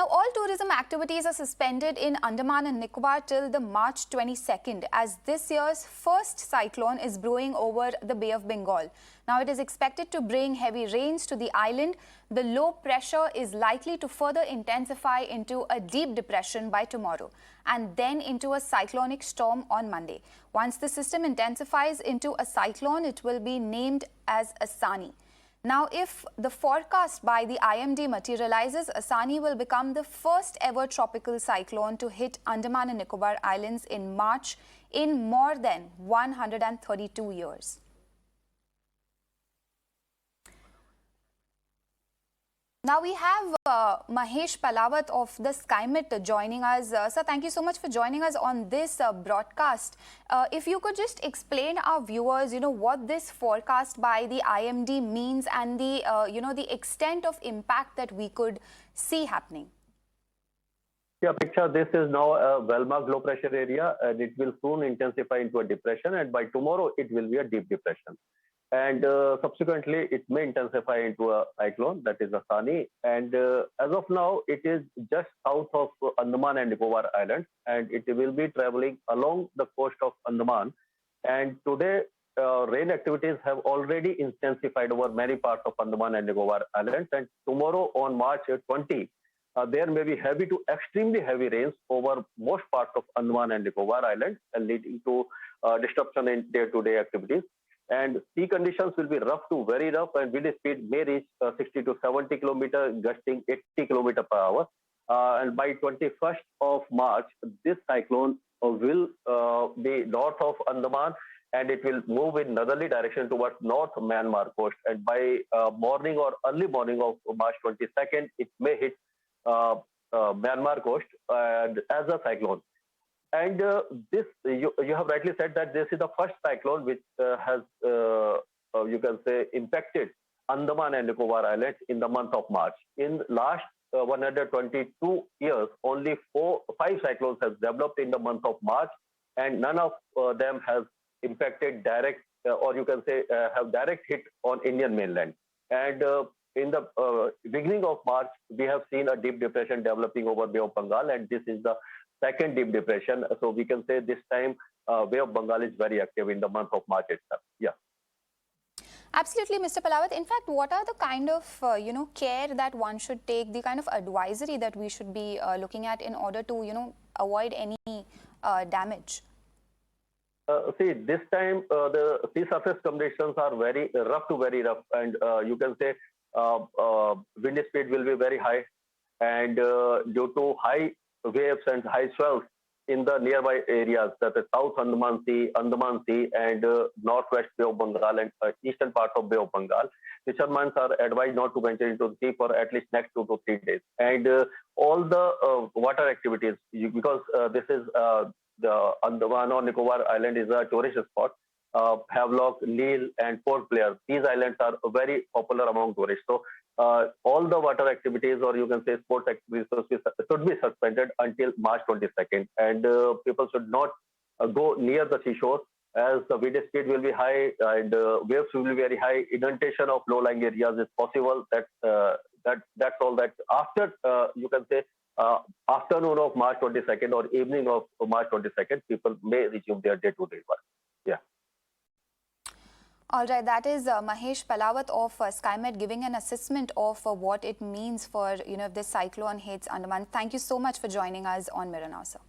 Now, all tourism activities are suspended in Andaman and Nicobar till the March 22nd, as this year's first cyclone is brewing over the Bay of Bengal. Now, it is expected to bring heavy rains to the island. The low pressure is likely to further intensify into a deep depression by tomorrow and then into a cyclonic storm on Monday. Once the system intensifies into a cyclone, it will be named as Asani. Now, if the forecast by the IMD materializes, Asani will become the first ever tropical cyclone to hit Andaman and Nicobar Islands in March in more than 132 years. Now we have Mahesh Palawat of the SkyMet joining us. Sir, thank you so much for joining us on this broadcast. If you could just explain our viewers, what this forecast by the IMD means and the, the extent of impact that we could see happening. Yeah, picture this is now a well-marked low pressure area, and it will soon intensify into a depression, and by tomorrow it will be a deep depression. And subsequently, it may intensify into a cyclone, that is Asani. And as of now, it is just south of Andaman and Nicobar Islands, and it will be traveling along the coast of Andaman. And today, rain activities have already intensified over many parts of Andaman and Nicobar Islands. And tomorrow, on March 20, there may be heavy to extremely heavy rains over most parts of Andaman and Nicobar Islands, leading to disruption in day-to-day activities. And sea conditions will be rough to very rough, and wind speed may reach 60 to 70 kilometers, gusting 80 kilometers per hour. And by 21st of March, this cyclone will be north of Andaman, and it will move in northerly direction towards North Myanmar coast. And by morning or early morning of March 22nd, it may hit Myanmar coast as a cyclone. And this, you have rightly said that this is the first cyclone which has, you can say, impacted Andaman and Nicobar Islands in the month of March. In last 122 years, only 5 cyclones have developed in the month of March, and none of them has impacted direct, or you can say, have direct hit on Indian mainland. And in the beginning of March, we have seen a deep depression developing over Bay of Bengal, and this is the second deep depression. So we can say this time Bay of Bengal is very active in the month of March itself. Yeah. Absolutely, Mr. Palawat. In fact, what are the kind of care that one should take, the kind of advisory that we should be looking at in order to avoid any damage? See, this time the sea surface conditions are very rough to very rough, and you can say wind speed will be very high, and due to high waves and high swells in the nearby areas, that is South Andaman Sea, and Northwest Bay of Bengal and eastern part of Bay of Bengal, fishermen are advised not to venture into the sea for at least next 2 to 3 days. And all the water activities, because this is the Andaman or Nicobar Island is a tourist spot. Havelock, Lille, and Port Blair, these islands are very popular among tourists. So all the water activities, or you can say sports activities, should be suspended until March 22nd. And people should not go near the seashore, as the wind speed will be high and waves will be very high. Inundation of low-lying areas is possible. That's all. That after you can say afternoon of March 22nd or evening of March 22nd, people may resume their day-to-day work. Yeah. All right, that is Mahesh Palawat of SkyMet giving an assessment of what it means for, if this cyclone hits Andaman. Thank you so much for joining us on Mirror Now, sir.